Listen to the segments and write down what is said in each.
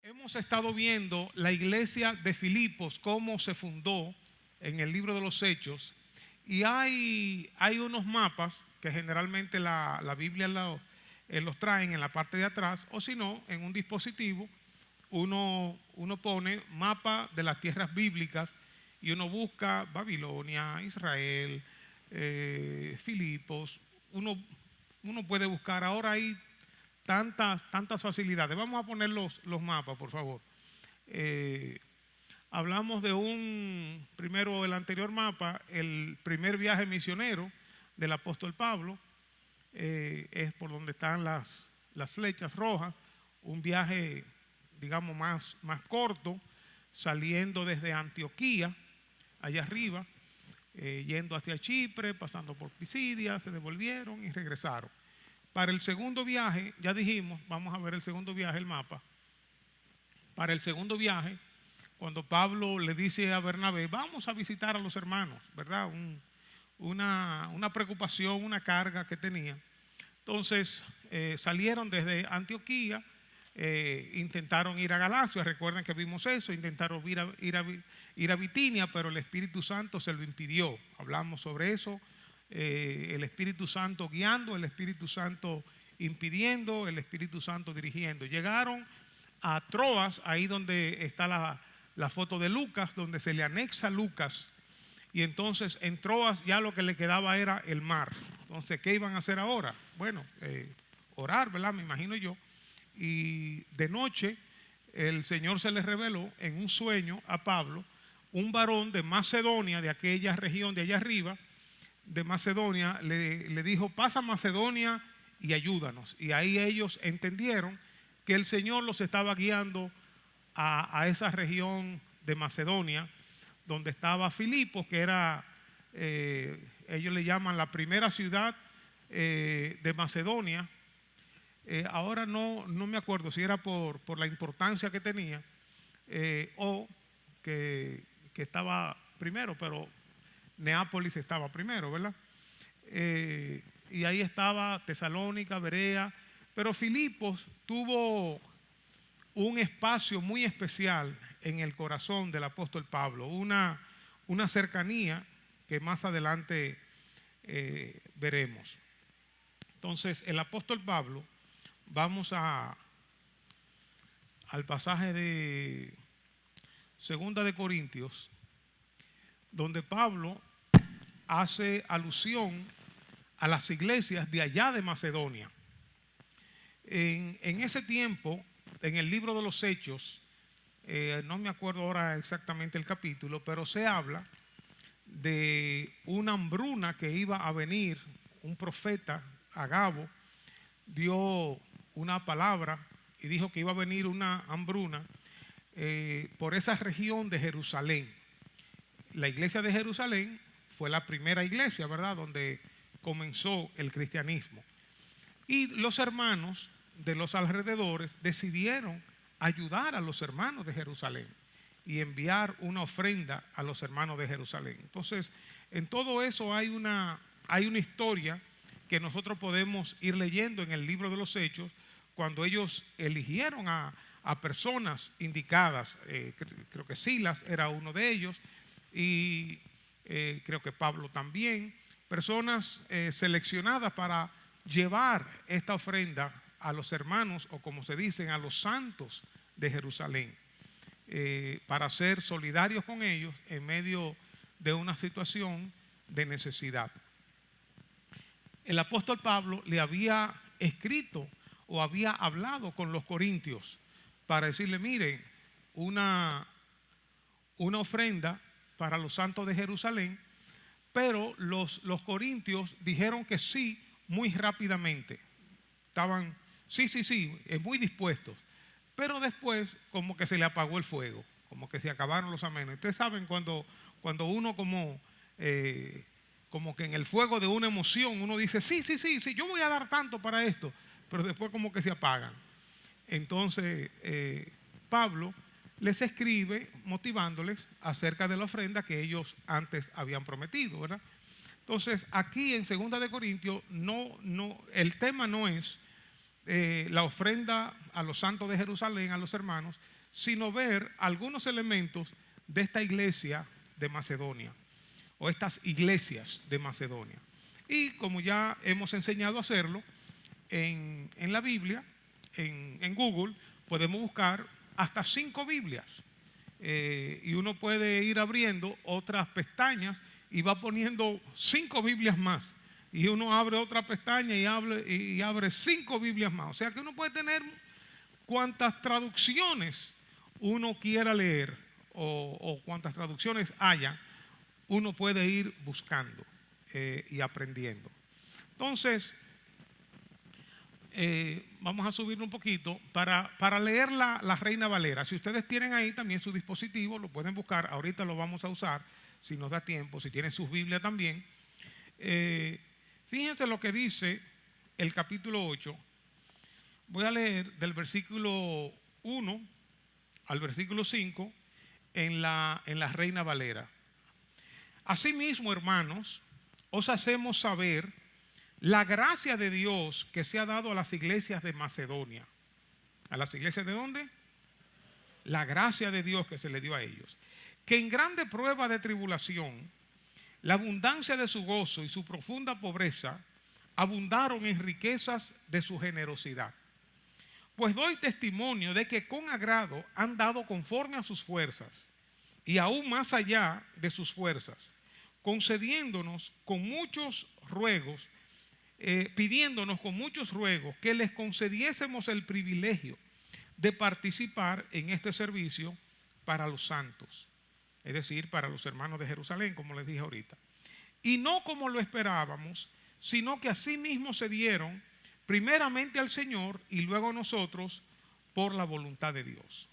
Hemos estado viendo la iglesia de Filipos, cómo se fundó en el libro de los Hechos, y hay unos mapas que generalmente la Biblia los traen en la parte de atrás, o si no, en un dispositivo, uno pone mapa de las tierras bíblicas y uno busca Babilonia, Israel, Filipos, uno puede buscar. Ahora hay tantas facilidades. Vamos a poner los mapas, por favor. Hablamos de primero el anterior mapa, el primer viaje misionero del apóstol Pablo, es por donde están las flechas rojas, un viaje, digamos, más corto, saliendo desde Antioquía, allá arriba, yendo hacia Chipre, pasando por Pisidia, se devolvieron y regresaron. Para el segundo viaje, ya dijimos, vamos a ver el segundo viaje, el mapa. Para el segundo viaje, cuando Pablo le dice a Bernabé, vamos a visitar a los hermanos, ¿verdad? Una preocupación, una carga que tenía. Entonces salieron desde Antioquía, intentaron ir a Galacia, recuerden que vimos eso, intentaron ir a Bitinia, pero el Espíritu Santo se lo impidió. Hablamos sobre eso. El Espíritu Santo guiando, el Espíritu Santo impidiendo, el Espíritu Santo dirigiendo. Llegaron a Troas, ahí donde está la foto de Lucas, donde se le anexa Lucas, y entonces en Troas ya lo que le quedaba era el mar. Entonces, ¿qué iban a hacer ahora? Bueno, orar, ¿verdad? Me imagino yo. Y de noche el Señor se les reveló en un sueño a Pablo, un varón de Macedonia, de aquella región de allá arriba, de Macedonia, le dijo, pasa a Macedonia y ayúdanos. Y ahí ellos entendieron que el Señor los estaba guiando a esa región de Macedonia, donde estaba Filipos, que era, ellos le llaman la primera ciudad de Macedonia. Ahora no me acuerdo si era por la importancia que tenía o que estaba primero, pero Neápolis estaba primero, ¿verdad? Y ahí estaba Tesalónica, Berea, pero Filipos tuvo un espacio muy especial en el corazón del apóstol Pablo, una cercanía que más adelante veremos. Entonces, el apóstol Pablo, vamos al pasaje de 2 de Corintios, donde Pablo hace alusión a las iglesias de allá de Macedonia. En ese tiempo, en el libro de los Hechos, no me acuerdo ahora exactamente el capítulo, pero se habla de una hambruna que iba a venir. Un profeta, Agabo, dio una palabra y dijo que iba a venir una hambruna por esa región de Jerusalén. La iglesia de Jerusalén fue la primera iglesia, ¿verdad?, donde comenzó el cristianismo. Y los hermanos de los alrededores decidieron ayudar a los hermanos de Jerusalén y enviar una ofrenda a los hermanos de Jerusalén. Entonces, en todo eso hay una historia que nosotros podemos ir leyendo en el libro de los Hechos, cuando ellos eligieron a personas indicadas. Creo que Silas era uno de ellos, y creo que Pablo también, personas seleccionadas para llevar esta ofrenda a los hermanos, o como se dicen, a los santos de Jerusalén, para ser solidarios con ellos en medio de una situación de necesidad. El apóstol Pablo le había escrito o había hablado con los corintios para decirle, miren, una ofrenda para los santos de Jerusalén, pero los corintios dijeron que sí muy rápidamente. Estaban, sí, muy dispuestos, pero después como que se le apagó el fuego, como que se acabaron los amenes. Ustedes saben cuando uno como que en el fuego de una emoción uno dice, sí, yo voy a dar tanto para esto, pero después como que se apagan. Entonces Pablo les escribe motivándoles acerca de la ofrenda que ellos antes habían prometido, ¿verdad? Entonces aquí en 2 de Corintios el tema no es la ofrenda a los santos de Jerusalén, a los hermanos, sino ver algunos elementos de esta iglesia de Macedonia, o estas iglesias de Macedonia. Y como ya hemos enseñado a hacerlo, en la Biblia, en Google, podemos buscar hasta 5 Biblias. Y uno puede ir abriendo otras pestañas y va poniendo 5 Biblias más. Y uno abre otra pestaña y abre 5 Biblias más. O sea que uno puede tener cuantas traducciones uno quiera leer o cuantas traducciones haya, uno puede ir buscando y aprendiendo. Entonces, vamos a subir un poquito para leer la Reina Valera. Si ustedes tienen ahí también su dispositivo, lo pueden buscar. Ahorita lo vamos a usar, si nos da tiempo, si tienen sus Biblias también. Fíjense lo que dice el capítulo 8. Voy a leer del versículo 1 al versículo 5 en la Reina Valera. Asimismo, hermanos, os hacemos saber la gracia de Dios que se ha dado a las iglesias de Macedonia. ¿A las iglesias de dónde? La gracia de Dios que se le dio a ellos. Que en grande prueba de tribulación, la abundancia de su gozo y su profunda pobreza abundaron en riquezas de su generosidad. Pues doy testimonio de que con agrado han dado conforme a sus fuerzas y aún más allá de sus fuerzas, concediéndonos con muchos ruegos, pidiéndonos con muchos ruegos que les concediésemos el privilegio de participar en este servicio para los santos, es decir, para los hermanos de Jerusalén, como les dije ahorita. Y no como lo esperábamos, sino que asimismo se dieron primeramente al Señor y luego a nosotros por la voluntad de Dios.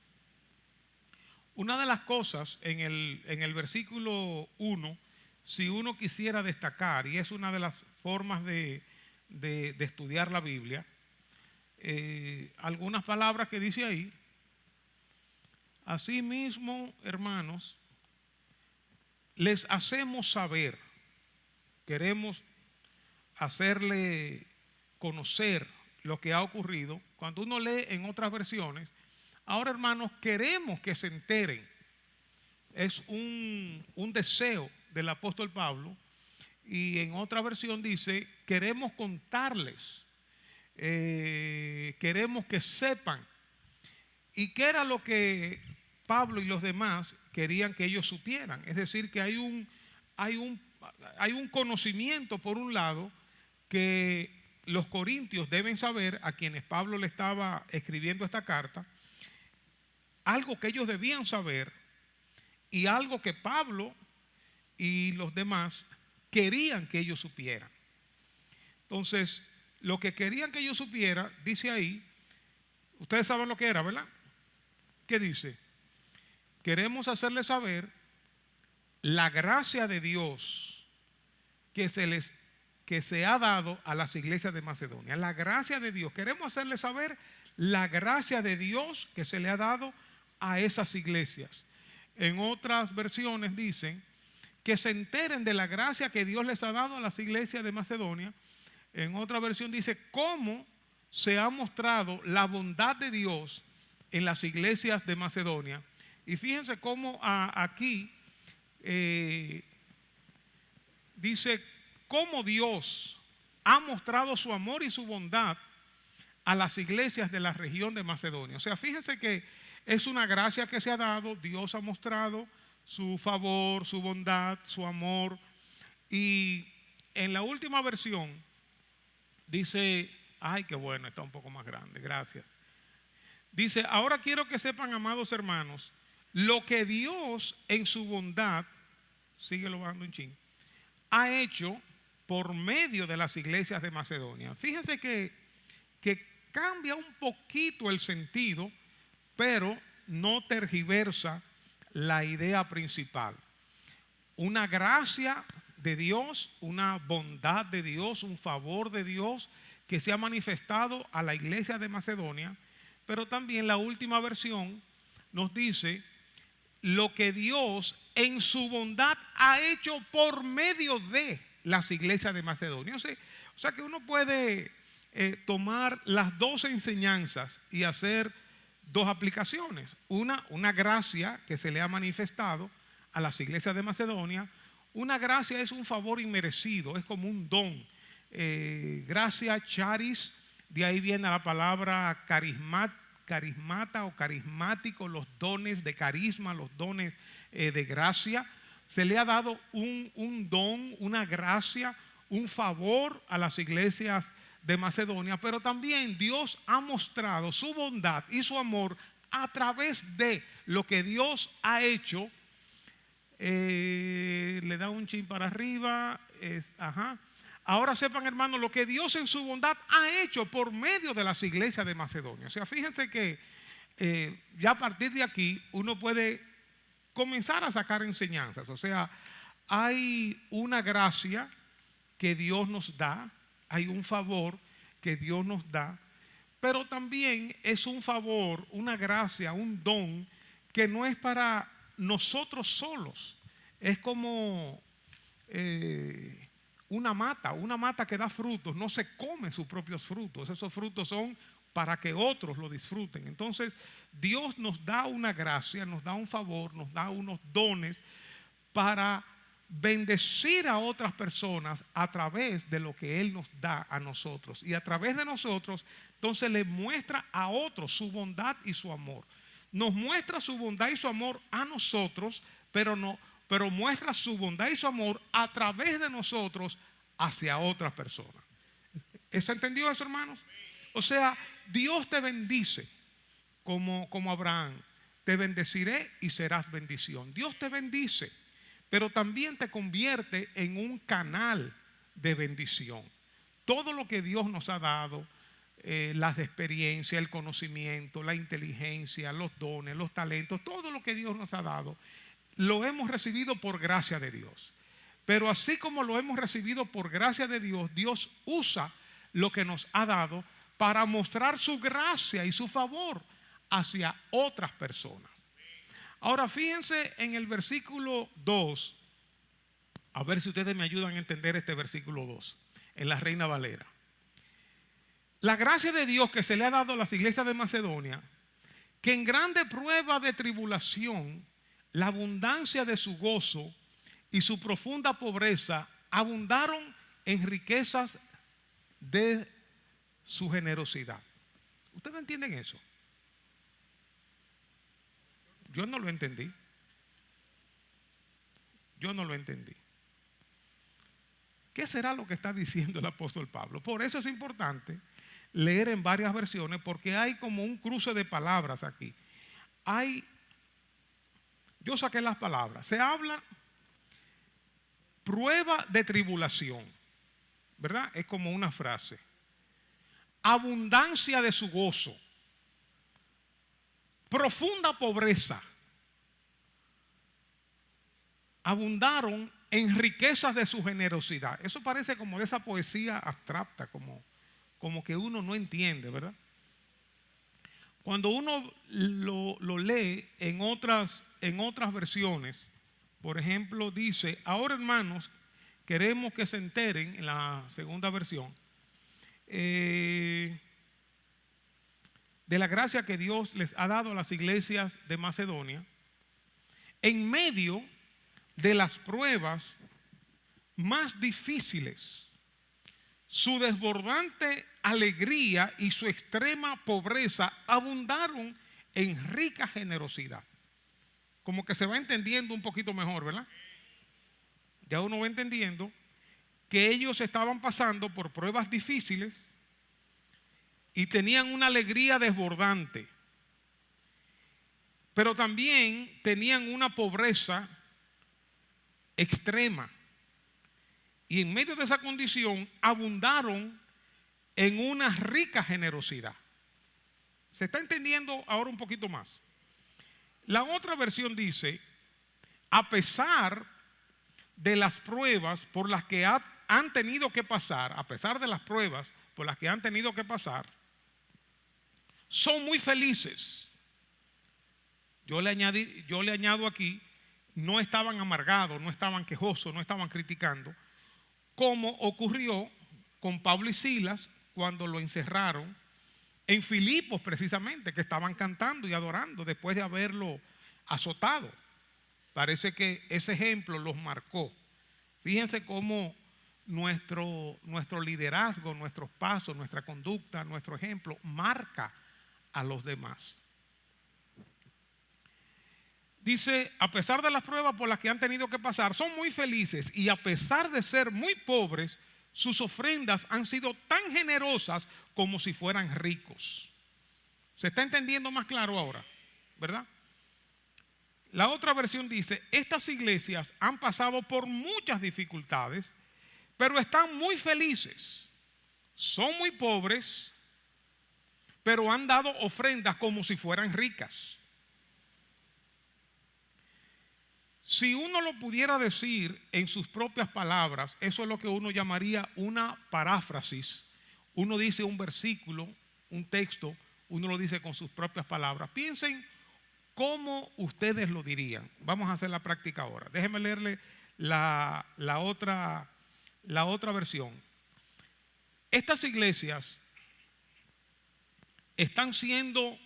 Una de las cosas en el versículo 1, si uno quisiera destacar, y es una de las formas de estudiar la Biblia, algunas palabras que dice ahí. Asimismo, hermanos, les hacemos saber, queremos hacerle conocer lo que ha ocurrido. Cuando uno lee en otras versiones, ahora, hermanos, queremos que se enteren. Es un deseo del apóstol Pablo. Y en otra versión dice, queremos contarles, queremos que sepan. ¿Y qué era lo que Pablo y los demás querían que ellos supieran? Es decir, que hay un conocimiento, por un lado, que los corintios deben saber, a quienes Pablo le estaba escribiendo esta carta, algo que ellos debían saber y algo que Pablo y los demás querían que ellos supieran. Entonces, lo que querían que ellos supieran, dice ahí, ustedes saben lo que era, ¿verdad? ¿Qué dice? Queremos hacerles saber la gracia de Dios que se ha dado a las iglesias de Macedonia. La gracia de Dios. Queremos hacerles saber la gracia de Dios que se le ha dado a esas iglesias. En otras versiones dicen que se enteren de la gracia que Dios les ha dado a las iglesias de Macedonia. En otra versión dice cómo se ha mostrado la bondad de Dios en las iglesias de Macedonia. Y fíjense cómo aquí dice cómo Dios ha mostrado su amor y su bondad a las iglesias de la región de Macedonia. O sea, fíjense que es una gracia que se ha dado. Dios ha mostrado su favor, su bondad, su amor. Y en la última versión dice, ay, qué bueno, está un poco más grande, gracias. Dice, ahora quiero que sepan, amados hermanos, lo que Dios en su bondad, síguelo bajando un chin, ha hecho por medio de las iglesias de Macedonia. Fíjense que cambia un poquito el sentido, pero no tergiversa la idea principal. Una gracia de Dios, una bondad de Dios, un favor de Dios que se ha manifestado a la iglesia de Macedonia, pero también la última versión nos dice lo que Dios en su bondad ha hecho por medio de las iglesias de Macedonia. O sea que uno puede tomar las dos enseñanzas y hacer dos aplicaciones. Una gracia que se le ha manifestado a las iglesias de Macedonia. Una gracia es un favor inmerecido, es como un don. Gracia, charis, de ahí viene la palabra carismata o carismático, los dones de carisma, los dones de gracia. Se le ha dado un don, una gracia, un favor a las iglesias de Macedonia, pero también Dios ha mostrado su bondad y su amor a través de lo que Dios ha hecho. Le da un chin para arriba. Ahora sepan, hermanos, lo que Dios en su bondad ha hecho por medio de las iglesias de Macedonia. O sea, fíjense que ya a partir de aquí uno puede comenzar a sacar enseñanzas. O sea, hay una gracia que Dios nos da, hay un favor que Dios nos da, pero también es un favor, una gracia, un don que no es para nosotros solos. Es como una mata que da frutos, no se come sus propios frutos. Esos frutos son para que otros lo disfruten. Entonces Dios nos da una gracia, nos da un favor, nos da unos dones para bendecir a otras personas a través de lo que Él nos da a nosotros. Y a través de nosotros, entonces le muestra a otros su bondad y su amor. Nos muestra su bondad y su amor a nosotros, pero muestra su bondad y su amor a través de nosotros hacia otras personas. ¿Se entendió eso, hermanos? O sea, Dios te bendice como Abraham. Te bendeciré y serás bendición. Dios te bendice, pero también te convierte en un canal de bendición. Todo lo que Dios nos ha dado, las experiencias, el conocimiento, la inteligencia, los dones, los talentos, todo lo que Dios nos ha dado, lo hemos recibido por gracia de Dios. Pero así como lo hemos recibido por gracia de Dios, Dios usa lo que nos ha dado para mostrar su gracia y su favor hacia otras personas. Ahora fíjense en el versículo 2, a ver si ustedes me ayudan a entender este versículo 2, en la Reina Valera. La gracia de Dios que se le ha dado a las iglesias de Macedonia, que en grande prueba de tribulación, la abundancia de su gozo y su profunda pobreza abundaron en riquezas de su generosidad. ¿Ustedes entienden eso? Yo no lo entendí. ¿Qué será lo que está diciendo el apóstol Pablo? Por eso es importante leer en varias versiones, porque hay como un cruce de palabras aquí. Yo saqué las palabras. Se habla prueba de tribulación, ¿verdad? Es como una frase. Abundancia de su gozo. Profunda pobreza. Abundaron en riquezas de su generosidad. Eso parece como de esa poesía abstracta, como que uno no entiende, ¿verdad? Cuando uno lo lee en otras versiones, por ejemplo, dice: ahora, hermanos, queremos que se enteren, en la segunda versión, de la gracia que Dios les ha dado a las iglesias de Macedonia, en medio de las pruebas más difíciles. Su desbordante alegría y su extrema pobreza abundaron en rica generosidad. Como que se va entendiendo un poquito mejor, ¿verdad? Ya uno va entendiendo que ellos estaban pasando por pruebas difíciles y tenían una alegría desbordante, pero también tenían una pobreza extrema. Y en medio de esa condición abundaron en una rica generosidad. ¿Se está entendiendo ahora un poquito más? La otra versión dice: a pesar de las pruebas por las que han tenido que pasar, a pesar de las pruebas por las que han tenido que pasar, son muy felices. Yo le añado aquí: no estaban amargados, no estaban quejosos, no estaban criticando, como ocurrió con Pablo y Silas cuando lo encerraron En Filipos precisamente, que estaban cantando y adorando después de haberlo azotado. Parece que ese ejemplo los marcó. Fíjense cómo nuestro liderazgo, nuestros pasos, nuestra conducta, nuestro ejemplo marca a los demás. Dice, a pesar de las pruebas por las que han tenido que pasar, son muy felices, y a pesar de ser muy pobres, sus ofrendas han sido tan generosas como si fueran ricos. ¿Se está entendiendo más claro ahora? ¿Verdad? La otra versión dice, estas iglesias han pasado por muchas dificultades, pero están muy felices. Son muy pobres, pero han dado ofrendas como si fueran ricas. Si uno lo pudiera decir en sus propias palabras, eso es lo que uno llamaría una paráfrasis. Uno dice un versículo, un texto, uno lo dice con sus propias palabras. Piensen cómo ustedes lo dirían. Vamos a hacer la práctica ahora. Déjenme leerle la otra versión. Estas iglesias están siendo,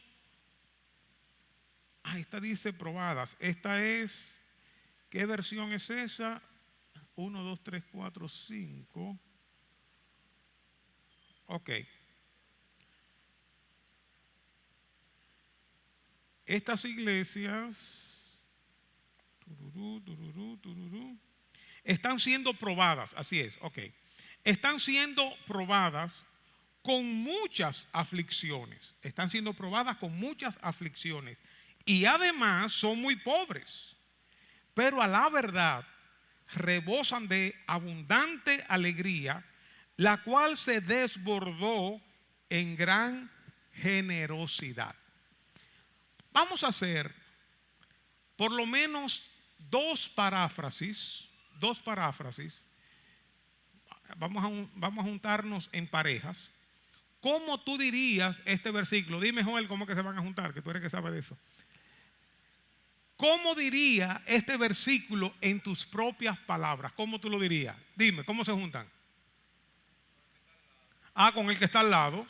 esta dice probadas. Esta es, ¿qué versión es esa? 1, 2, 3, 4, 5. Ok. Estas iglesias están siendo probadas, así es, ok. Están siendo probadas con muchas aflicciones. Están siendo probadas con muchas aflicciones. Y además son muy pobres. Pero a la verdad rebosan de abundante alegría, la cual se desbordó en gran generosidad. Vamos a hacer por lo menos dos paráfrasis. Vamos a juntarnos en parejas. ¿Cómo tú dirías este versículo? Dime, Joel, ¿cómo que se van a juntar? Que tú eres que sabe de eso. ¿Cómo diría este versículo en tus propias palabras? ¿Cómo tú lo dirías? Dime, ¿cómo se juntan? Con el que está al lado.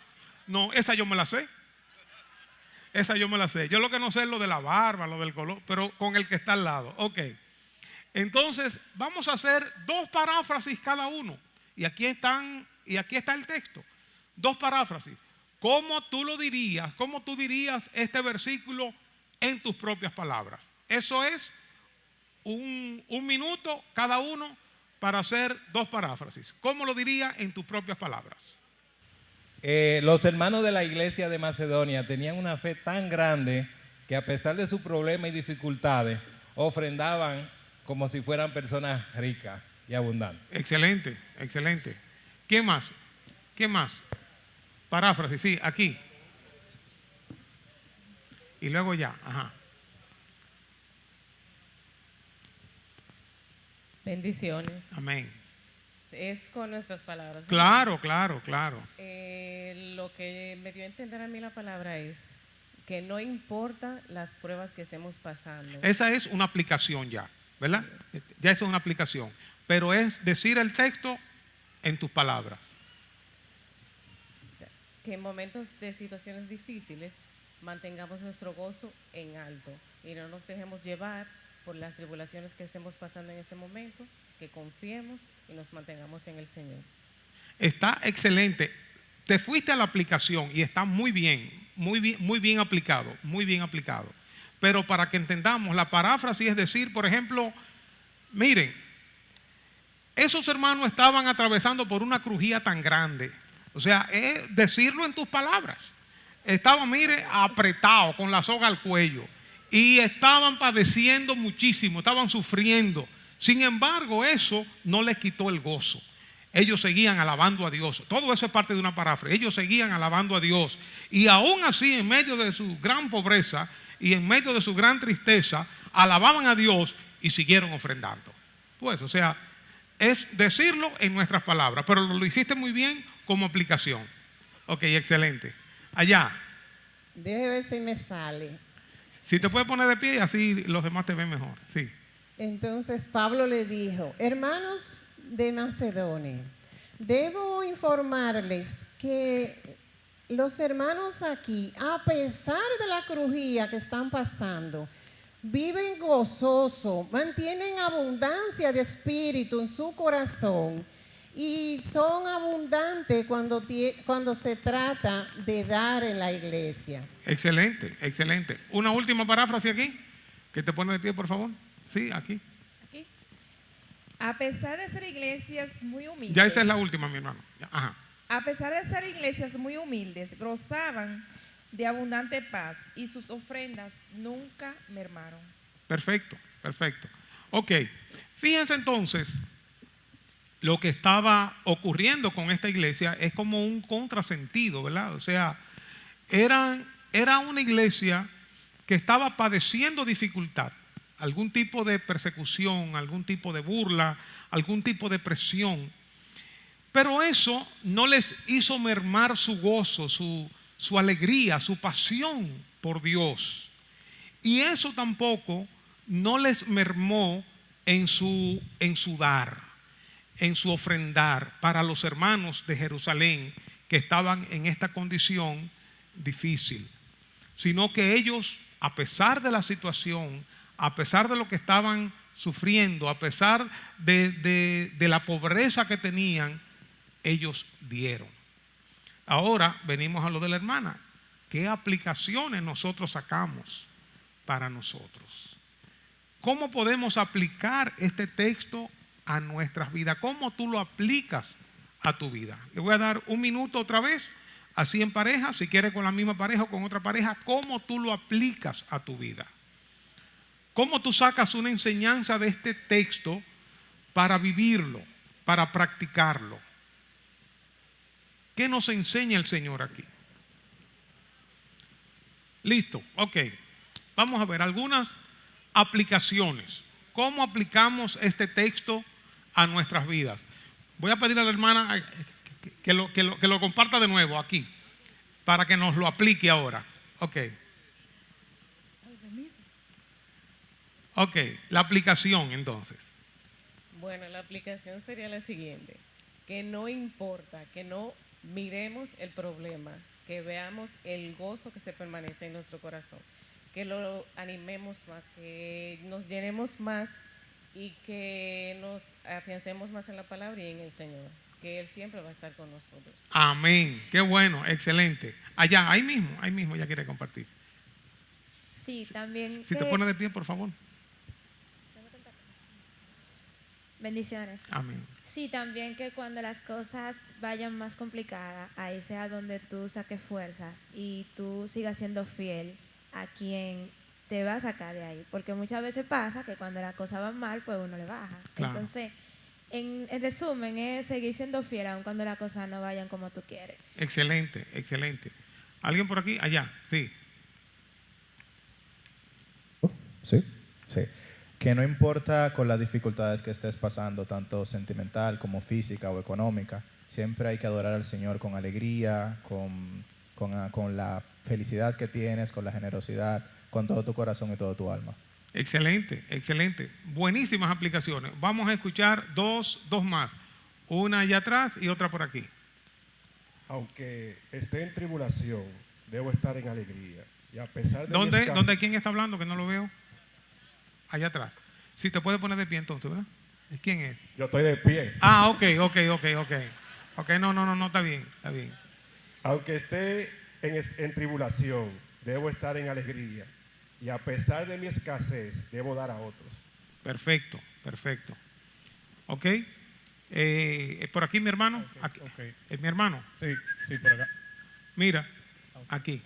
No, esa yo me la sé. Yo lo que no sé es lo de la barba, lo del color, pero con el que está al lado. Ok. Entonces, vamos a hacer dos paráfrasis cada uno. Y aquí está el texto. Dos paráfrasis. ¿Cómo tú lo dirías? ¿Cómo tú dirías este versículo en tus propias palabras? Eso es un minuto cada uno para hacer dos paráfrasis. ¿Cómo lo diría en tus propias palabras? Los hermanos de la iglesia de Macedonia tenían una fe tan grande que a pesar de sus problemas y dificultades, ofrendaban como si fueran personas ricas y abundantes. Excelente, excelente. ¿Qué más? Paráfrasis, sí, aquí. Y luego ya, Bendiciones. Amén. Es con nuestras palabras. Claro. Lo que me dio a entender a mí la palabra es que no importa las pruebas que estemos pasando. Esa es una aplicación ya, ¿verdad? Ya esa es una aplicación. Pero es decir el texto en tus palabras. Que en momentos de situaciones difíciles mantengamos nuestro gozo en alto y no nos dejemos llevar por las tribulaciones que estemos pasando en ese momento, que confiemos y nos mantengamos en el Señor. Está excelente. Te fuiste a la aplicación y está muy bien aplicado, muy bien aplicado. Pero para que entendamos, la paráfrasis es decir, por ejemplo, miren, esos hermanos estaban atravesando por una crujía tan grande. O sea, es decirlo en tus palabras. Estaban, mire, apretados con la soga al cuello y estaban padeciendo muchísimo, estaban sufriendo. Sin embargo, eso no les quitó el gozo. Ellos seguían alabando a Dios. Todo eso es parte de una paráfrasis. Ellos seguían alabando a Dios. Y aún así, en medio de su gran pobreza y en medio de su gran tristeza, alababan a Dios y siguieron ofrendando. Pues, o sea, es decirlo en nuestras palabras. Pero lo hiciste muy bien como aplicación. Ok, excelente. Allá. Déjeme ver si me sale. Si te puedes poner de pie y así los demás te ven mejor. Sí. Entonces Pablo le dijo: hermanos de Macedonia, debo informarles que los hermanos aquí, a pesar de la crujía que están pasando, viven gozoso, mantienen abundancia de espíritu en su corazón y son abundantes cuando se trata de dar en la iglesia. Excelente, excelente. Una última paráfrasis aquí, que te pone de pie, por favor. Sí, aquí. Aquí. A pesar de ser iglesias muy humildes. Ya esa es la última, mi hermano. Ajá. A pesar de ser iglesias muy humildes, gozaban de abundante paz y sus ofrendas nunca mermaron. Perfecto, perfecto. Ok, fíjense entonces, lo que estaba ocurriendo con esta iglesia es como un contrasentido, ¿verdad? O sea, era una iglesia que estaba padeciendo dificultad, algún tipo de persecución, algún tipo de burla, algún tipo de presión. Pero eso no les hizo mermar su gozo, su alegría, su pasión por Dios. Y eso tampoco no les mermó en su dar, en su ofrendar para los hermanos de Jerusalén que estaban en esta condición difícil. Sino que ellos, a pesar de la situación, a pesar de lo que estaban sufriendo, a pesar de la pobreza que tenían, ellos dieron. Ahora venimos a lo de la hermana. ¿Qué aplicaciones nosotros sacamos para nosotros? ¿Cómo podemos aplicar este texto a nuestras vidas? ¿Cómo tú lo aplicas a tu vida? Le voy a dar un minuto otra vez, así en pareja, si quieres con la misma pareja o con otra pareja. ¿Cómo tú lo aplicas a tu vida? ¿Cómo tú sacas una enseñanza de este texto para vivirlo, para practicarlo? ¿Qué nos enseña el Señor aquí? Listo, ok. Vamos a ver algunas aplicaciones. ¿Cómo aplicamos este texto a nuestras vidas? Voy a pedir a la hermana que lo comparta de nuevo aquí, para que nos lo aplique ahora. Ok. Ok, la aplicación entonces. Bueno, la aplicación sería la siguiente: que no importa, que no miremos el problema, que veamos el gozo que se permanece en nuestro corazón, que lo animemos más, que nos llenemos más y que nos afiancemos más en la palabra y en el Señor, que Él siempre va a estar con nosotros. Amén, qué bueno, excelente. Allá, ahí mismo ya quiere compartir. Sí, también. Si te pones de pie, por favor. Bendiciones. Amén. Sí, también que cuando las cosas vayan más complicadas, ahí sea donde tú saques fuerzas y tú sigas siendo fiel a quien te va a sacar de ahí. Porque muchas veces pasa que cuando las cosas van mal, pues uno le baja. Claro. Entonces, en resumen, es seguir siendo fiel aun cuando las cosas no vayan como tú quieres. Excelente, excelente. ¿Alguien por aquí? Allá, sí. Sí. Que no importa con las dificultades que estés pasando, tanto sentimental como física o económica, siempre hay que adorar al Señor con alegría, con la felicidad que tienes, con la generosidad, con todo tu corazón y todo tu alma. Excelente, excelente. Buenísimas aplicaciones. Vamos a escuchar dos más. Una allá atrás y otra por aquí. Aunque esté en tribulación, debo estar en alegría. Y a pesar de ¿Dónde quién está hablando? Que no lo veo. Allá atrás. Si te puedes poner de pie entonces, ¿verdad? ¿Quién es? Yo estoy de pie. Ah, ok, no, está bien. Aunque esté en tribulación, debo estar en alegría. Y a pesar de mi escasez, debo dar a otros. Perfecto. Ok. Por aquí mi hermano. Okay. ¿Es mi hermano? Sí, por acá. Mira, aquí.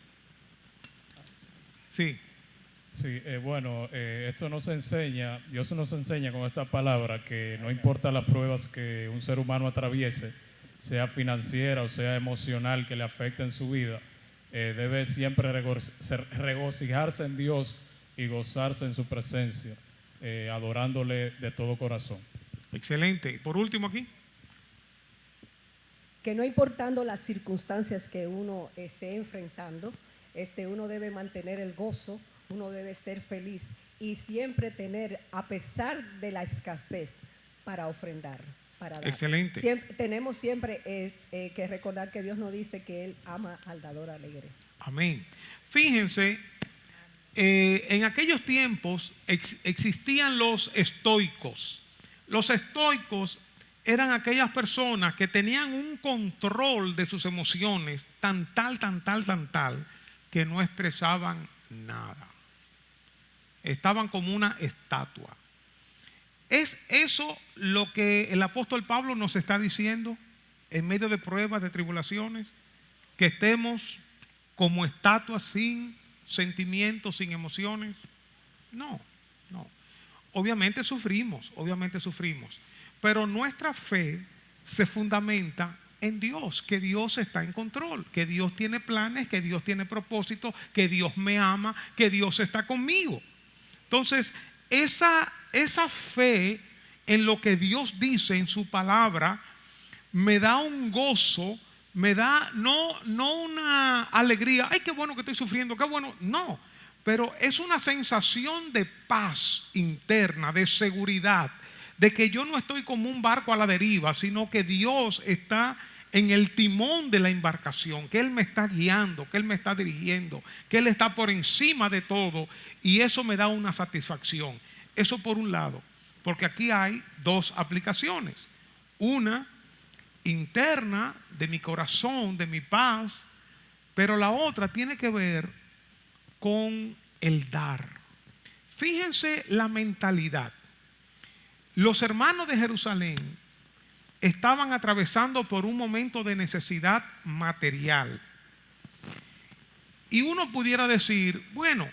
Sí. Sí, bueno, esto nos enseña, Dios nos enseña con esta palabra que no importa las pruebas que un ser humano atraviese, sea financiera o sea emocional, que le afecten su vida, debe siempre regocijarse en Dios y gozarse en su presencia, adorándole de todo corazón. Excelente. Por último aquí. Que no importando las circunstancias que uno esté enfrentando, uno debe mantener el gozo, uno debe ser feliz y siempre tener, a pesar de la escasez, para ofrendar. para dar. Excelente. Tenemos siempre que recordar que Dios nos dice que Él ama al dador alegre. Amén. Fíjense, en aquellos tiempos existían los estoicos. Los estoicos eran aquellas personas que tenían un control de sus emociones tan tal, que no expresaban nada. Estaban como una estatua. ¿Es eso lo que el apóstol Pablo nos está diciendo en medio de pruebas, de tribulaciones? Que estemos como estatuas sin sentimientos, sin emociones. No. Obviamente sufrimos, pero nuestra fe se fundamenta en Dios, que Dios está en control, que Dios tiene planes, que Dios tiene propósitos, que Dios me ama, que Dios está conmigo. Entonces, esa fe en lo que Dios dice en su palabra me da un gozo, me da no una alegría, ay, qué bueno que estoy sufriendo, qué bueno, no, pero es una sensación de paz interna, de seguridad, de que yo no estoy como un barco a la deriva, sino que Dios está en el timón de la embarcación, que Él me está guiando, que Él me está dirigiendo, que Él está por encima de todo, y eso me da una satisfacción. Eso por un lado, porque aquí hay dos aplicaciones. Una interna de mi corazón, de mi paz, pero la otra tiene que ver con el dar. Fíjense la mentalidad. Los hermanos de Jerusalén estaban atravesando por un momento de necesidad material. Y uno pudiera decir, bueno,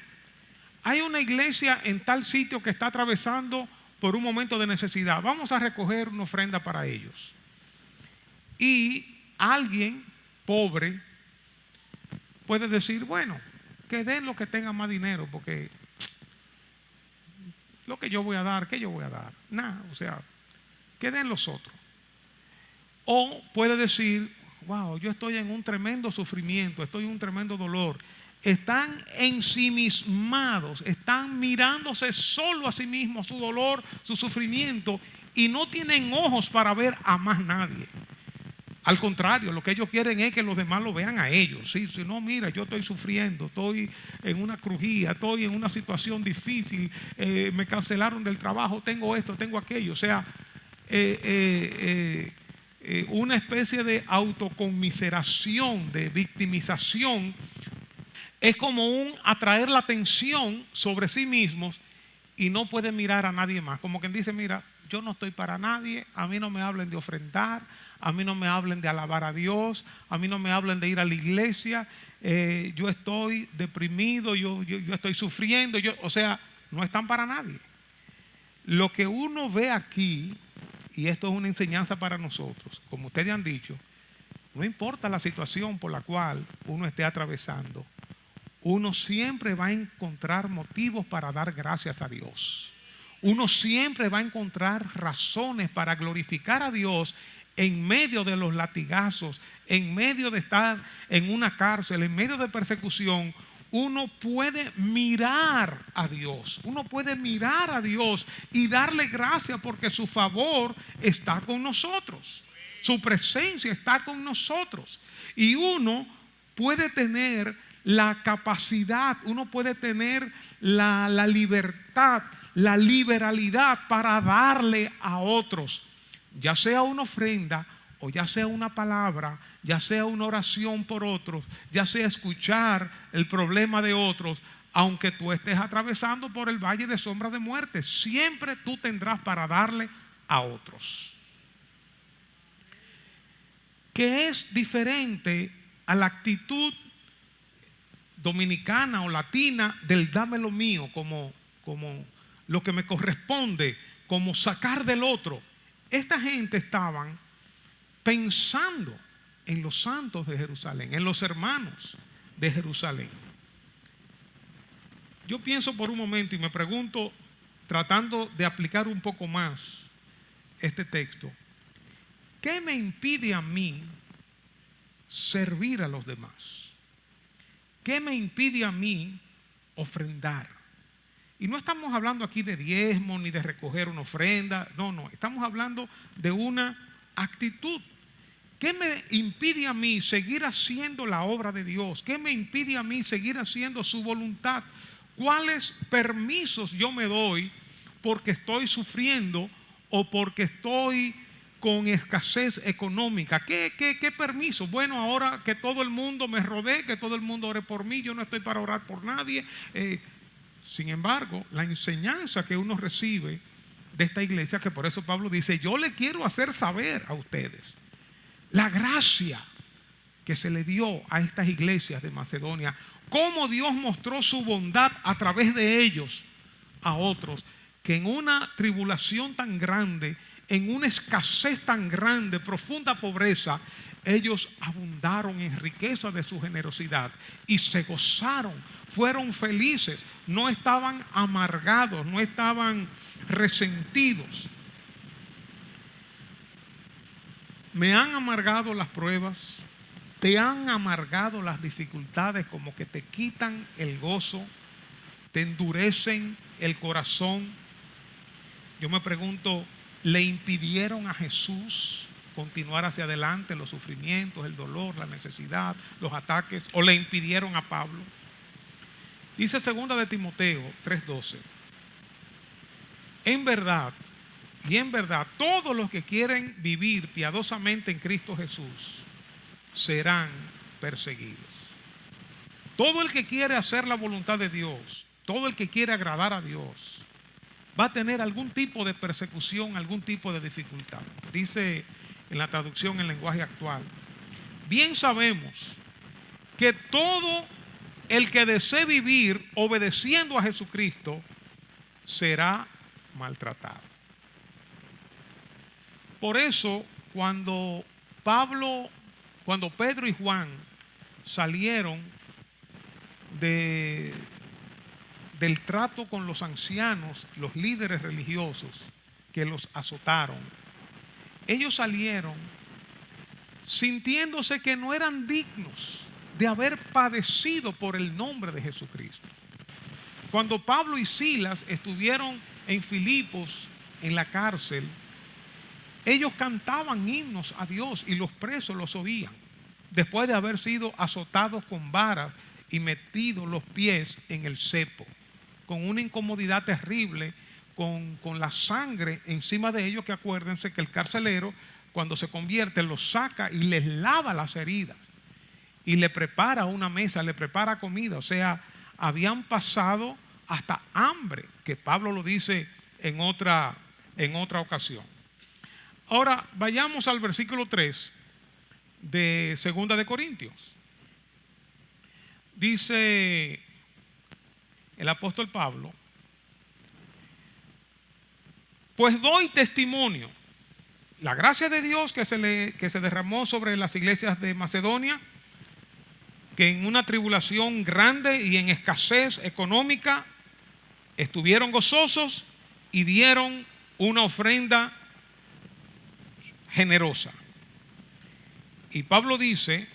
hay una iglesia en tal sitio que está atravesando por un momento de necesidad. Vamos a recoger una ofrenda para ellos. Y alguien pobre puede decir, bueno, que den lo que tengan más dinero, porque lo que yo voy a dar, ¿qué yo voy a dar? Nada, o sea, que den los otros. O puede decir, wow, yo estoy en un tremendo sufrimiento, estoy en un tremendo dolor. Están ensimismados, están mirándose solo a sí mismos, su dolor, su sufrimiento, y no tienen ojos para ver a más nadie. Al contrario, lo que ellos quieren es que los demás lo vean a ellos. ¿Sí? Si no, mira, yo estoy sufriendo, estoy en una crujía, estoy en una situación difícil, me cancelaron del trabajo, tengo esto, tengo aquello. O sea, una especie de autoconmiseración, de victimización. Es como un atraer la atención sobre sí mismos y no pueden mirar a nadie más. Como quien dice, mira, yo no estoy para nadie, a mí no me hablen de ofrendar, a mí no me hablen de alabar a Dios, a mí no me hablen de ir a la iglesia, yo estoy deprimido, yo estoy sufriendo, o sea, no están para nadie. Lo que uno ve aquí, y esto es una enseñanza para nosotros, como ustedes han dicho, no importa la situación por la cual uno esté atravesando, uno siempre va a encontrar motivos para dar gracias a Dios. Uno siempre va a encontrar razones para glorificar a Dios en medio de los latigazos, en medio de estar en una cárcel, en medio de persecución. Uno puede mirar a Dios, uno puede mirar a Dios y darle gracias porque su favor está con nosotros, su presencia está con nosotros, y uno puede tener la capacidad, uno puede tener la libertad, la liberalidad para darle a otros, ya sea una ofrenda o ya sea una palabra, ya sea una oración por otros, ya sea escuchar el problema de otros. Aunque tú estés atravesando por el valle de sombra de muerte, siempre tú tendrás para darle a otros. ¿Qué es diferente a la actitud dominicana o latina del dame lo mío, como lo que me corresponde, como sacar del otro? Esta gente estaban pensando en los santos de Jerusalén, en los hermanos de Jerusalén. Yo pienso por un momento y me pregunto, tratando de aplicar un poco más este texto, ¿qué me impide a mí servir a los demás? ¿Qué me impide a mí ofrendar? Y no estamos hablando aquí de diezmo ni de recoger una ofrenda. No, estamos hablando de una actitud. ¿Qué me impide a mí seguir haciendo la obra de Dios? ¿Qué me impide a mí seguir haciendo su voluntad? ¿Cuáles permisos yo me doy porque estoy sufriendo o porque estoy con escasez económica? ¿Qué permiso? Bueno, ahora que todo el mundo me rodee, que todo el mundo ore por mí, yo no estoy para orar por nadie. Sin embargo, la enseñanza que uno recibe de esta iglesia, que por eso Pablo dice, yo le quiero hacer saber a ustedes la gracia que se le dio a estas iglesias de Macedonia, cómo Dios mostró su bondad a través de ellos a otros, que en una tribulación tan grande, en una escasez tan grande, profunda pobreza, ellos abundaron en riqueza de su generosidad y se gozaron, fueron felices, no estaban amargados, no estaban resentidos. Me han amargado las pruebas, te han amargado las dificultades, como que te quitan el gozo, te endurecen el corazón. Yo me pregunto, ¿le impidieron a Jesús continuar hacia adelante los sufrimientos, el dolor, la necesidad, los ataques, o le impidieron a Pablo? Dice 2 de Timoteo 3:12, en verdad, todos los que quieren vivir piadosamente en Cristo Jesús serán perseguidos. Todo el que quiere hacer la voluntad de Dios, todo el que quiere agradar a Dios, va a tener algún tipo de persecución, algún tipo de dificultad. Dice en la traducción en lenguaje actual, bien sabemos que todo el que desee vivir obedeciendo a Jesucristo será maltratado. Por eso, cuando Pedro y Juan salieron del trato con los ancianos, los líderes religiosos que los azotaron, ellos salieron sintiéndose que no eran dignos de haber padecido por el nombre de Jesucristo. Cuando Pablo y Silas estuvieron en Filipos, en la cárcel, ellos cantaban himnos a Dios y los presos los oían, después de haber sido azotados con varas y metidos los pies en el cepo, con una incomodidad terrible, con la sangre encima de ellos, que acuérdense que el carcelero, cuando se convierte, los saca y les lava las heridas y le prepara una mesa, le prepara comida. O sea, habían pasado hasta hambre, que Pablo lo dice en otra ocasión. Ahora vayamos al versículo 3 de 2 de Corintios. Dice el apóstol Pablo, pues doy testimonio, la gracia de Dios que se derramó sobre las iglesias de Macedonia, que en una tribulación grande y en escasez económica estuvieron gozosos y dieron una ofrenda generosa. Y Pablo dice,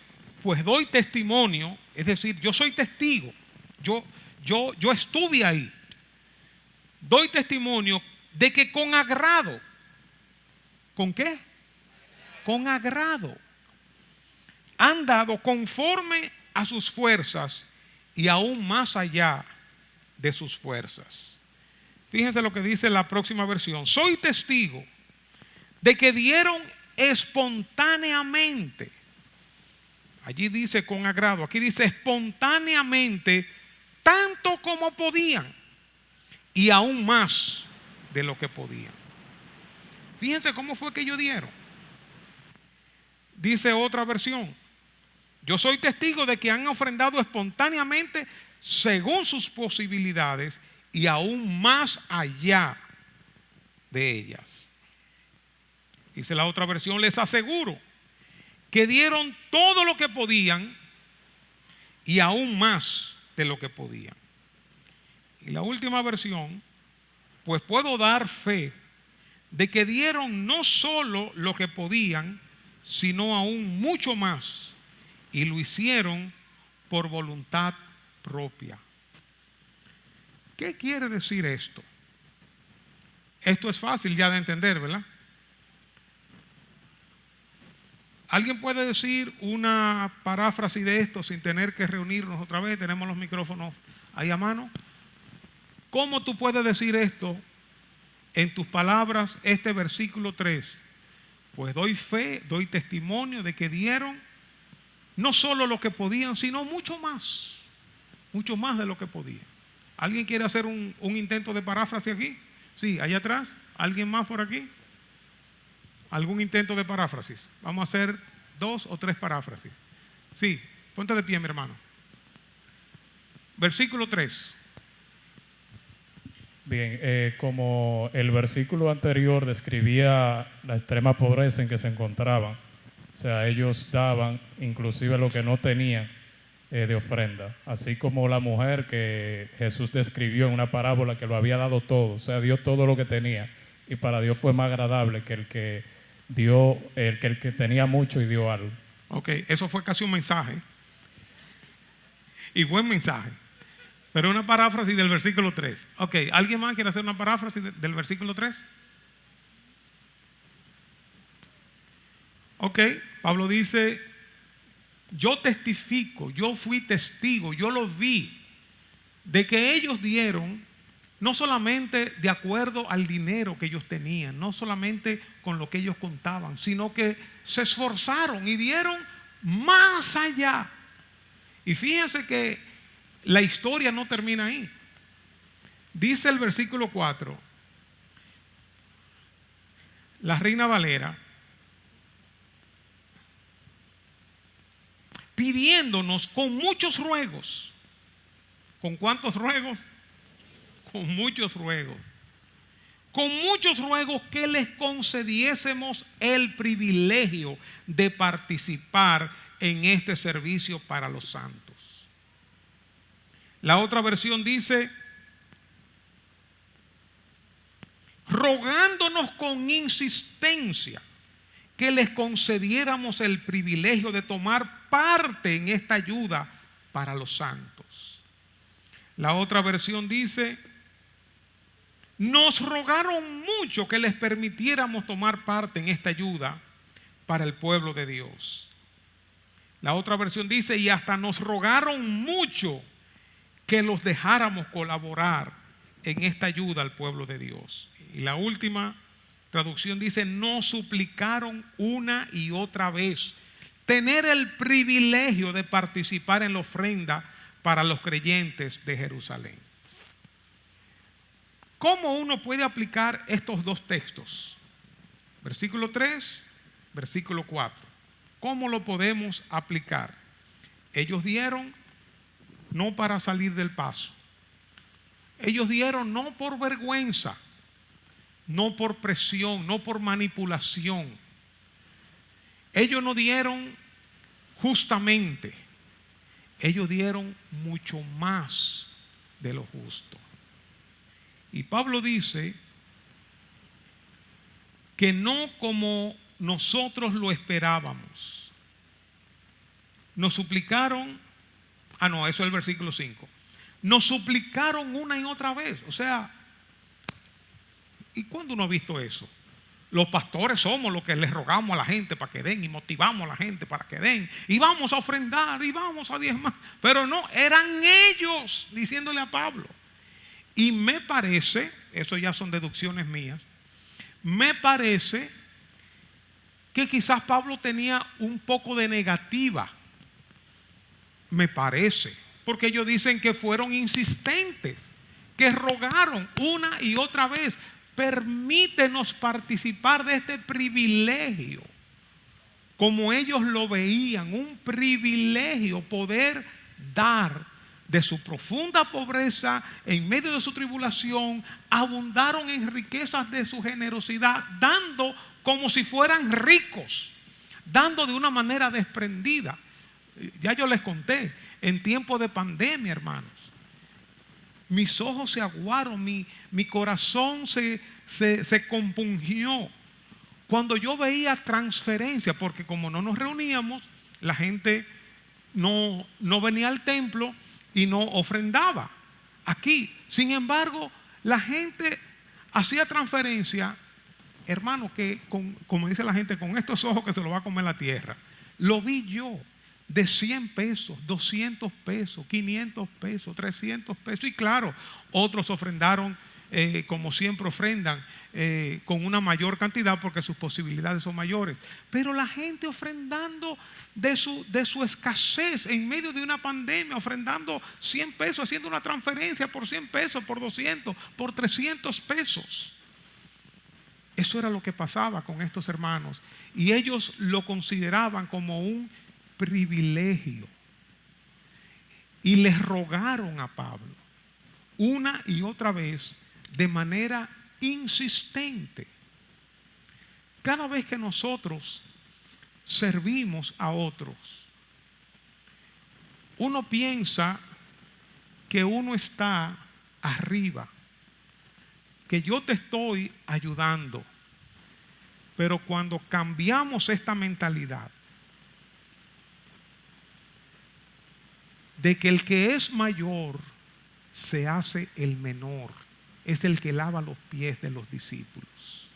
pues doy testimonio, es decir, yo soy testigo, yo estuve ahí, doy testimonio de que con agrado, ¿con qué? Con agrado, han dado conforme a sus fuerzas y aún más allá de sus fuerzas. Fíjense lo que dice la próxima versión. Soy testigo de que dieron espontáneamente. Allí dice con agrado, aquí dice espontáneamente, tanto como podían y aún más de lo que podían. Fíjense cómo fue que ellos dieron. Dice otra versión, yo soy testigo de que han ofrendado espontáneamente según sus posibilidades y aún más allá de ellas. Dice la otra versión, les aseguro que dieron todo lo que podían y aún más de lo que podían. Y la última versión, pues puedo dar fe de que dieron no solo lo que podían, sino aún mucho más, y lo hicieron por voluntad propia. ¿Qué quiere decir esto? Esto es fácil ya de entender, ¿verdad? ¿Alguien puede decir una paráfrasis de esto sin tener que reunirnos otra vez? Tenemos los micrófonos ahí a mano. ¿Cómo tú puedes decir esto en tus palabras, este versículo 3? Pues doy fe, doy testimonio de que dieron no solo lo que podían, sino mucho más de lo que podían. ¿Alguien quiere hacer un intento de paráfrasis aquí? Sí, allá atrás. ¿Alguien más por aquí? ¿Algún intento de paráfrasis? Vamos a hacer 2 o 3 paráfrasis. Sí, ponte de pie, mi hermano. Versículo 3. Bien, como el versículo anterior describía la extrema pobreza en que se encontraban, o sea, ellos daban inclusive lo que no tenían de ofrenda, así como la mujer que Jesús describió en una parábola que lo había dado todo, o sea, dio todo lo que tenía, y para Dios fue más agradable que el que dio, el que tenía mucho y dio algo. Ok, eso fue casi un mensaje, y buen mensaje, pero una paráfrasis del versículo 3. Ok, ¿alguien más quiere hacer una paráfrasis del versículo 3? Ok, Pablo dice: yo testifico, yo fui testigo, yo lo vi, de que ellos dieron no solamente de acuerdo al dinero que ellos tenían, no solamente con lo que ellos contaban, sino que se esforzaron y dieron más allá. Y fíjense que la historia no termina ahí. Dice el versículo 4, la Reina Valera, pidiéndonos con muchos ruegos. ¿Con cuántos ruegos? Con muchos ruegos. Con muchos ruegos que les concediésemos el privilegio de participar en este servicio para los santos. La otra versión dice: rogándonos con insistencia que les concediéramos el privilegio de tomar parte en esta ayuda para los santos. La otra versión dice: nos rogaron mucho que les permitiéramos tomar parte en esta ayuda para el pueblo de Dios. La otra versión dice: y hasta nos rogaron mucho que los dejáramos colaborar en esta ayuda al pueblo de Dios. Y la última traducción dice: nos suplicaron una y otra vez tener el privilegio de participar en la ofrenda para los creyentes de Jerusalén. ¿Cómo uno puede aplicar estos dos textos? Versículo 3, versículo 4. ¿Cómo lo podemos aplicar? Ellos dieron no para salir del paso. Ellos dieron no por vergüenza, no por presión, no por manipulación. Ellos no dieron justamente. Ellos dieron mucho más de lo justo. Y Pablo dice que no como nosotros lo esperábamos. Nos suplicaron, eso es el versículo 5. Nos suplicaron una y otra vez. O sea, ¿y cuándo uno ha visto eso? Los pastores somos los que les rogamos a la gente para que den y motivamos a la gente para que den y vamos a ofrendar y vamos a diezmar. Pero no, eran ellos diciéndole a Pablo. Y me parece, eso ya son deducciones mías, me parece que quizás Pablo tenía un poco de negativa. Me parece, porque ellos dicen que fueron insistentes, que rogaron una y otra vez: permítenos participar de este privilegio, como ellos lo veían, un privilegio poder dar de su profunda pobreza, en medio de su tribulación, abundaron en riquezas de su generosidad, dando como si fueran ricos, dando de una manera desprendida. Ya yo les conté, en tiempo de pandemia, hermanos, mis ojos se aguaron, mi corazón se compungió cuando yo veía transferencias, porque como no nos reuníamos, la gente no venía al templo y no ofrendaba. Aquí Sin embargo, la gente hacía transferencia, hermano, que como dice la gente, con estos ojos que se lo va a comer la tierra. Lo vi yo, de 100 pesos, 200 pesos, 500 pesos, 300 pesos. Y claro, otros ofrendaron, como siempre ofrendan, con una mayor cantidad porque sus posibilidades son mayores. Pero la gente ofrendando de su escasez en medio de una pandemia, ofrendando 100 pesos, haciendo una transferencia por 100 pesos, por 200, por 300 pesos. Eso era lo que pasaba con estos hermanos. Y ellos lo consideraban como un privilegio. Y les rogaron a Pablo una y otra vez de manera insistente. Cada vez que nosotros servimos a otros, uno piensa que uno está arriba, que yo te estoy ayudando. Pero cuando cambiamos esta mentalidad de que el que es mayor se hace el menor, es el que lava los pies de los discípulos.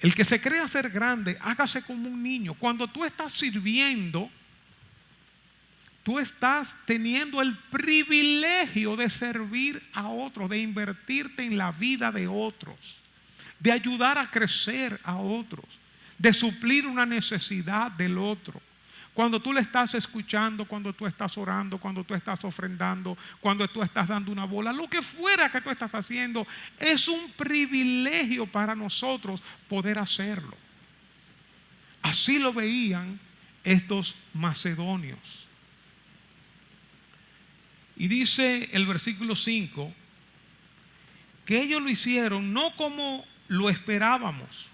El que se crea ser grande, hágase como un niño. Cuando tú estás sirviendo, tú estás teniendo el privilegio de servir a otros, de invertirte en la vida de otros, de ayudar a crecer a otros, de suplir una necesidad del otro. Cuando tú le estás escuchando, cuando tú estás orando, cuando tú estás ofrendando, cuando tú estás dando una bola, lo que fuera que tú estás haciendo, es un privilegio para nosotros poder hacerlo. Así lo veían estos macedonios. Y dice el versículo 5 que ellos lo hicieron no como lo esperábamos.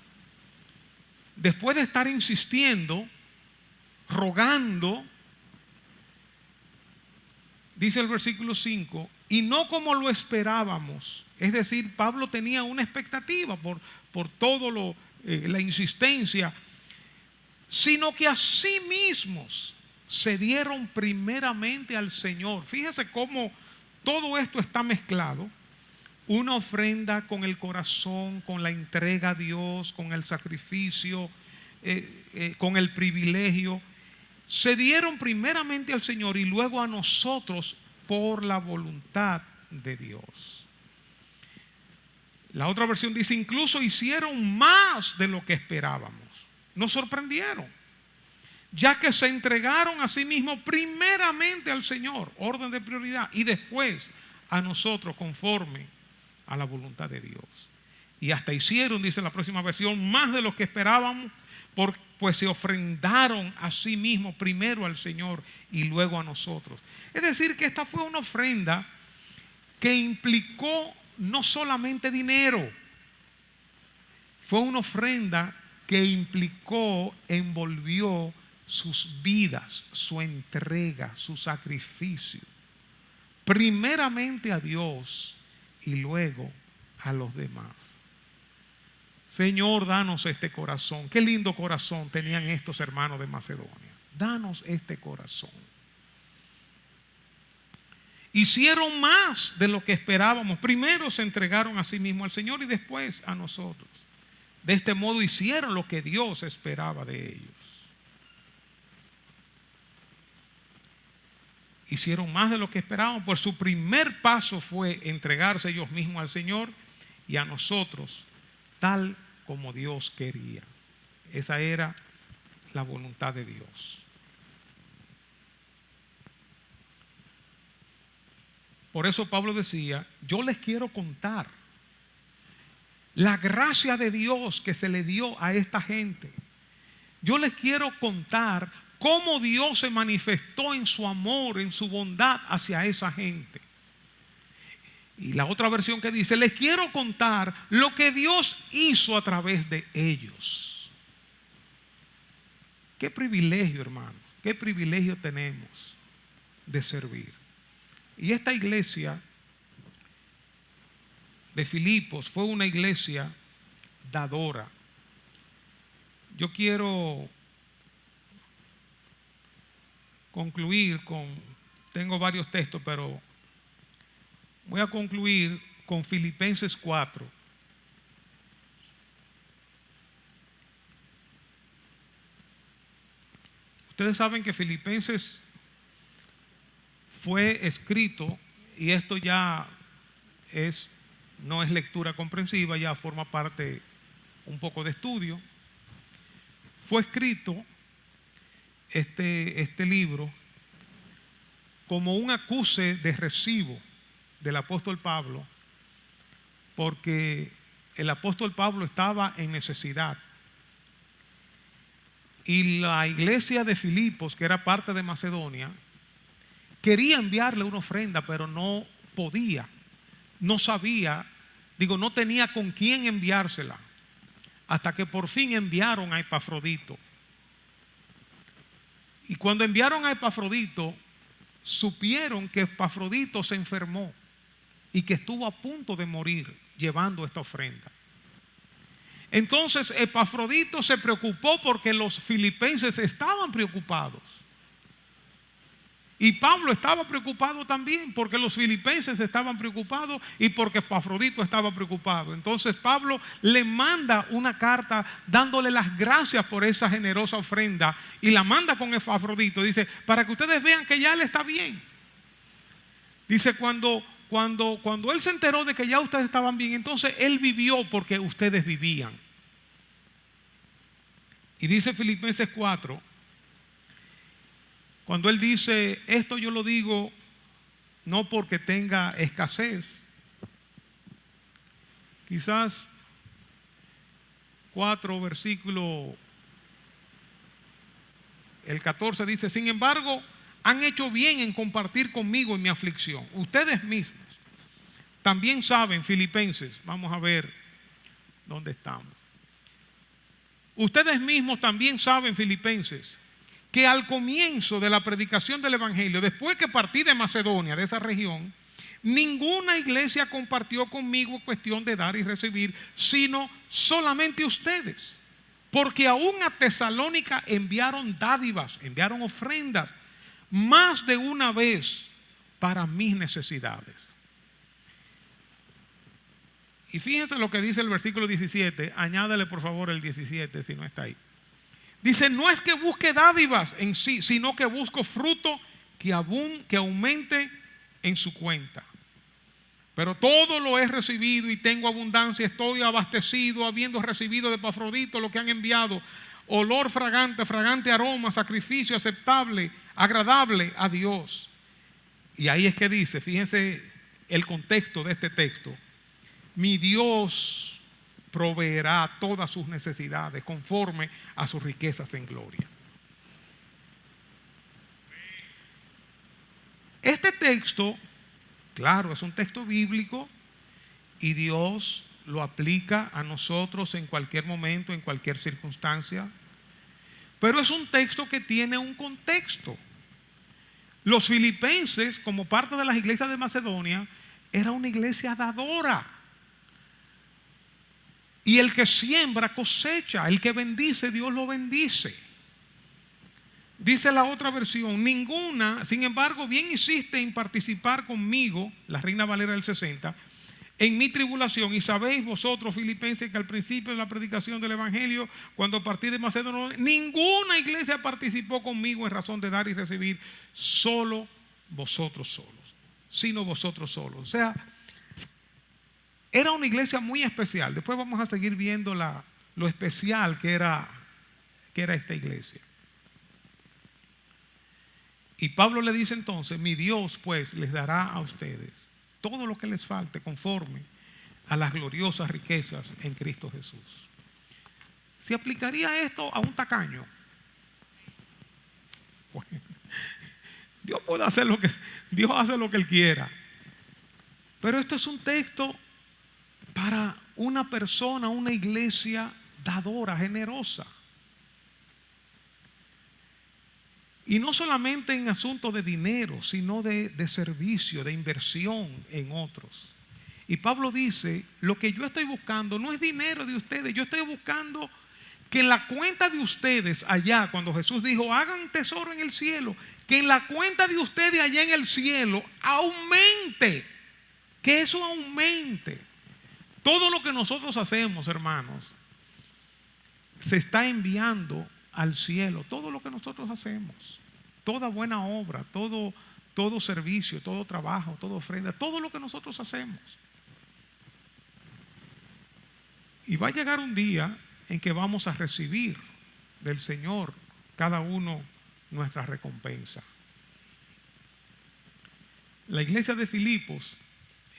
Después de estar insistiendo, rogando, dice el versículo 5, y no como lo esperábamos. Es decir, Pablo tenía una expectativa por todo la insistencia, sino que a sí mismos se dieron primeramente al Señor. Fíjese cómo todo esto está mezclado. Una ofrenda con el corazón, con la entrega a Dios, con el sacrificio, con el privilegio. Se dieron primeramente al Señor y luego a nosotros por la voluntad de Dios. La otra versión dice, incluso hicieron más de lo que esperábamos. Nos sorprendieron, ya que se entregaron a sí mismos primeramente al Señor, orden de prioridad, y después a nosotros conforme a la voluntad de Dios. Y hasta hicieron, dice la próxima versión, más de lo que esperábamos, pues se ofrendaron a sí mismos primero al Señor y luego a nosotros. Es decir, que esta fue una ofrenda que implicó no solamente dinero, fue una ofrenda que envolvió sus vidas, su entrega, su sacrificio, primeramente a Dios y luego a los demás. Señor, danos este corazón. Qué lindo corazón tenían estos hermanos de Macedonia. Danos este corazón. Hicieron más de lo que esperábamos. Primero se entregaron a sí mismos al Señor y después a nosotros. De este modo hicieron lo que Dios esperaba de ellos. Hicieron más de lo que esperábamos, pues su primer paso fue entregarse ellos mismos al Señor y a nosotros, tal como Dios quería. Esa era la voluntad de Dios. Por eso Pablo decía, yo les quiero contar la gracia de Dios que se le dio a esta gente. Yo les quiero contar cómo Dios se manifestó en su amor, en su bondad hacia esa gente. Y la otra versión que dice, les quiero contar lo que Dios hizo a través de ellos. Qué privilegio, hermanos, qué privilegio tenemos de servir. Y esta iglesia de Filipos fue una iglesia dadora. Yo quiero concluir tengo varios textos, pero Voy a concluir con Filipenses 4. Ustedes saben que Filipenses fue escrito, y esto ya no es lectura comprensiva, ya forma parte un poco de estudio. Fue escrito este libro como un acuse de recibo del apóstol Pablo, porque el apóstol Pablo estaba en necesidad. Y la iglesia de Filipos, que era parte de Macedonia, quería enviarle una ofrenda, pero no podía, no sabía, no tenía con quién enviársela, hasta que por fin enviaron a Epafrodito. Y cuando enviaron a Epafrodito, supieron que Epafrodito se enfermó y que estuvo a punto de morir llevando esta ofrenda. Entonces Epafrodito se preocupó porque los filipenses estaban preocupados. Y Pablo estaba preocupado también porque los filipenses estaban preocupados y porque Epafrodito estaba preocupado. Entonces Pablo le manda una carta dándole las gracias por esa generosa ofrenda y la manda con Epafrodito. Dice, para que ustedes vean que ya él está bien. Dice, cuando él se enteró de que ya ustedes estaban bien, entonces él vivió porque ustedes vivían. Y dice Filipenses 4, cuando él dice, esto yo lo digo no porque tenga escasez. Quizás 4 versículo, el 14 dice, sin embargo, han hecho bien en compartir conmigo en mi aflicción. Ustedes mismos también saben, Filipenses, vamos a ver dónde estamos. Ustedes mismos también saben, Filipenses, que al comienzo de la predicación del Evangelio, después que partí de Macedonia, de esa región, ninguna iglesia compartió conmigo cuestión de dar y recibir, sino solamente ustedes. Porque aún a Tesalónica enviaron dádivas, enviaron ofrendas, más de una vez para mis necesidades. Y fíjense lo que dice el versículo 17, añádale por favor el 17 si no está ahí. Dice, no es que busque dádivas en sí, sino que busco fruto que aumente en su cuenta. Pero todo lo he recibido y tengo abundancia, estoy abastecido, habiendo recibido de Epafrodito lo que han enviado, olor fragante aroma, sacrificio aceptable, agradable a Dios. Y ahí es que dice, fíjense el contexto de este texto, mi Dios proveerá todas sus necesidades conforme a sus riquezas en gloria. Este texto, claro, es un texto bíblico y Dios lo aplica a nosotros en cualquier momento, en cualquier circunstancia, pero es un texto que tiene un contexto. Los filipenses, como parte de las iglesias de Macedonia, era una iglesia dadora. Y el que siembra cosecha, el que bendice, Dios lo bendice. Dice la otra versión, ninguna, sin embargo, bien hiciste en participar conmigo, la Reina Valera del 60, en mi tribulación. Y sabéis vosotros, filipenses, que al principio de la predicación del Evangelio, cuando partí de Macedonia, ninguna iglesia participó conmigo en razón de dar y recibir, solo vosotros solos, sino vosotros solos. O sea, era una iglesia muy especial. Después vamos a seguir viendo lo especial que era esta iglesia. Y Pablo le dice entonces, mi Dios pues les dará a ustedes todo lo que les falte conforme a las gloriosas riquezas en Cristo Jesús. ¿Se aplicaría esto a un tacaño? Bueno, Dios puede hacer Dios hace lo que Él quiera. Pero esto es un texto para una persona, una iglesia dadora, generosa. Y no solamente en asuntos de dinero, sino de servicio, de inversión en otros. Y Pablo dice, lo que yo estoy buscando no es dinero de ustedes, yo estoy buscando que en la cuenta de ustedes allá, cuando Jesús dijo, hagan tesoro en el cielo, que en la cuenta de ustedes allá en el cielo aumente. Que eso aumente. Todo lo que nosotros hacemos, hermanos, se está enviando al cielo. Todo lo que nosotros hacemos, toda buena obra, todo servicio, todo trabajo, toda ofrenda, todo lo que nosotros hacemos. Y va a llegar un día en que vamos a recibir del Señor cada uno nuestra recompensa. La iglesia de Filipos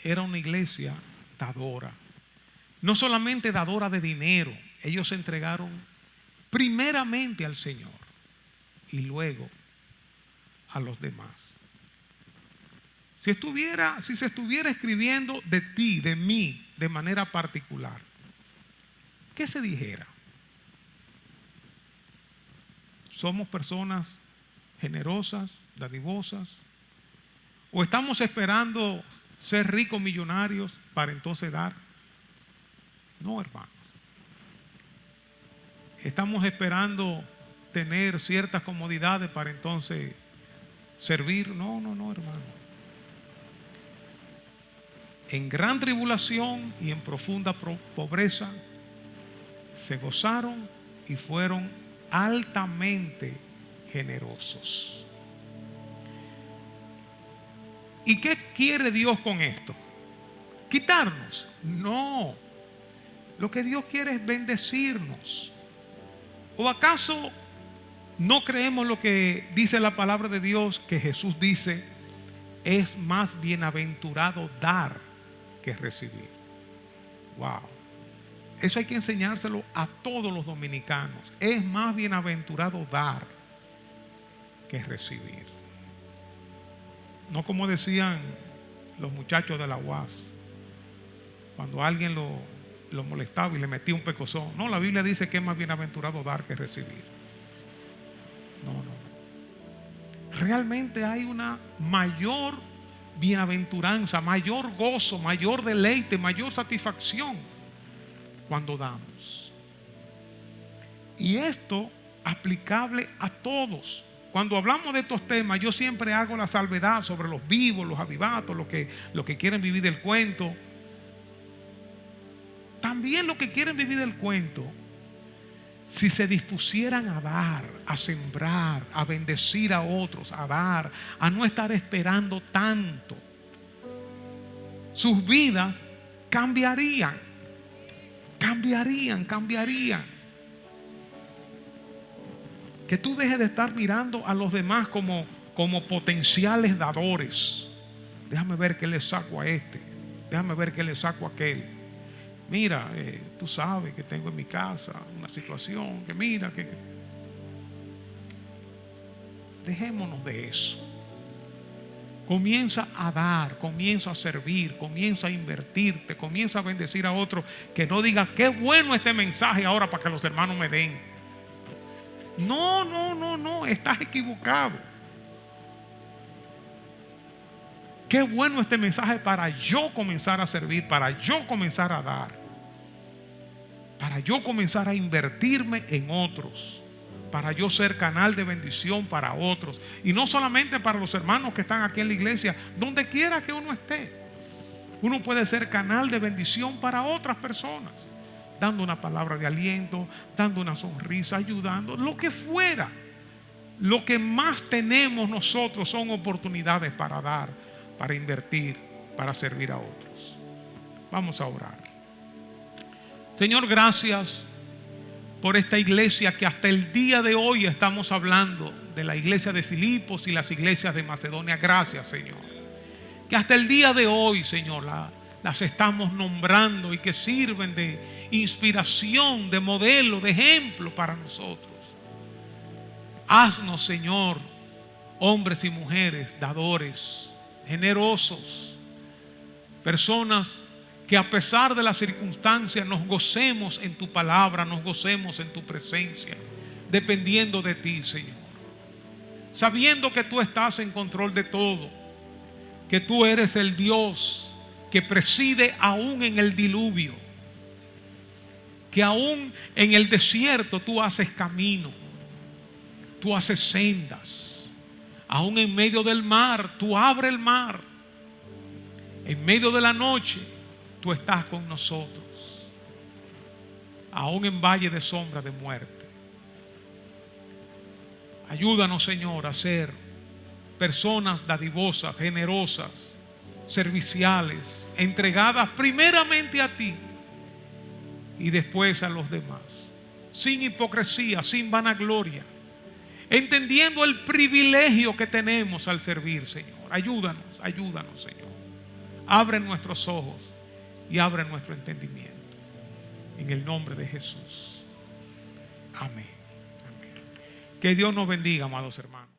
era una iglesia dadora. No solamente dadora de dinero, ellos se entregaron primeramente al Señor y luego a los demás. Si se estuviera escribiendo de ti, de mí, de manera particular, ¿qué se dijera? ¿Somos personas generosas, dadivosas? ¿O estamos esperando ser ricos millonarios para entonces dar? No, hermanos. Estamos esperando tener ciertas comodidades para entonces servir. No, hermano. En gran tribulación y en profunda pobreza se gozaron y fueron altamente generosos. ¿Y qué quiere Dios con esto? ¿Quitarnos? No. Lo que Dios quiere es bendecirnos. ¿O acaso no creemos lo que dice la palabra de Dios? Que Jesús dice, es más bienaventurado dar que recibir. Wow. Eso hay que enseñárselo a todos los dominicanos. Es más bienaventurado dar que recibir. No como decían los muchachos de la UAS, cuando alguien lo molestaba y le metía un pecozón. No, la Biblia dice que es más bienaventurado dar que recibir. No. Realmente hay una mayor bienaventuranza, mayor gozo, mayor deleite, mayor satisfacción cuando damos. Y esto aplicable a todos. Cuando hablamos de estos temas, yo siempre hago la salvedad sobre los vivos, los avivatos, los que quieren vivir del cuento. También los que quieren vivir del cuento, si se dispusieran a dar, a sembrar, a bendecir a otros, a dar, a no estar esperando tanto, sus vidas cambiarían. Que tú dejes de estar mirando a los demás como potenciales dadores. Déjame ver qué le saco a este. Déjame ver qué le saco a aquel. Mira, tú sabes que tengo en mi casa una situación que mira que... Dejémonos de eso. Comienza a dar, comienza a servir, comienza a invertirte, comienza a bendecir a otros. Que no diga, qué bueno este mensaje ahora para que los hermanos me den. No, estás equivocado. Qué bueno este mensaje para yo comenzar a servir, para yo comenzar a dar, para yo comenzar a invertirme en otros, para yo ser canal de bendición para otros. Y no solamente para los hermanos que están aquí en la iglesia, donde quiera que uno esté, uno puede ser canal de bendición para otras personas, dando una palabra de aliento, dando una sonrisa, ayudando, lo que fuera. Lo que más tenemos nosotros son oportunidades para dar, para invertir, para servir a otros. Vamos a orar. Señor, gracias por esta iglesia que hasta el día de hoy estamos hablando de la iglesia de Filipos y las iglesias de Macedonia. Gracias, Señor. Que hasta el día de hoy, Señor, las estamos nombrando y que sirven de inspiración, de modelo, de ejemplo para nosotros. Haznos, Señor, hombres y mujeres dadores, generosos, personas que a pesar de las circunstancias nos gocemos en tu palabra, nos gocemos en tu presencia, dependiendo de ti, Señor, sabiendo que tú estás en control de todo, que tú eres el Dios que preside aún en el diluvio, que aún en el desierto tú haces camino, tú haces sendas, aún en medio del mar tú abres el mar. En medio de la noche, tú estás con nosotros, aún en valle de sombra de muerte. Ayúdanos, Señor, a ser personas dadivosas, generosas, serviciales, entregadas primeramente a ti y después a los demás, sin hipocresía, sin vanagloria, entendiendo el privilegio que tenemos al servir, Señor. Ayúdanos, ayúdanos, Señor. Abre nuestros ojos y abre nuestro entendimiento. En el nombre de Jesús. Amén. Amén. Que Dios nos bendiga, amados hermanos.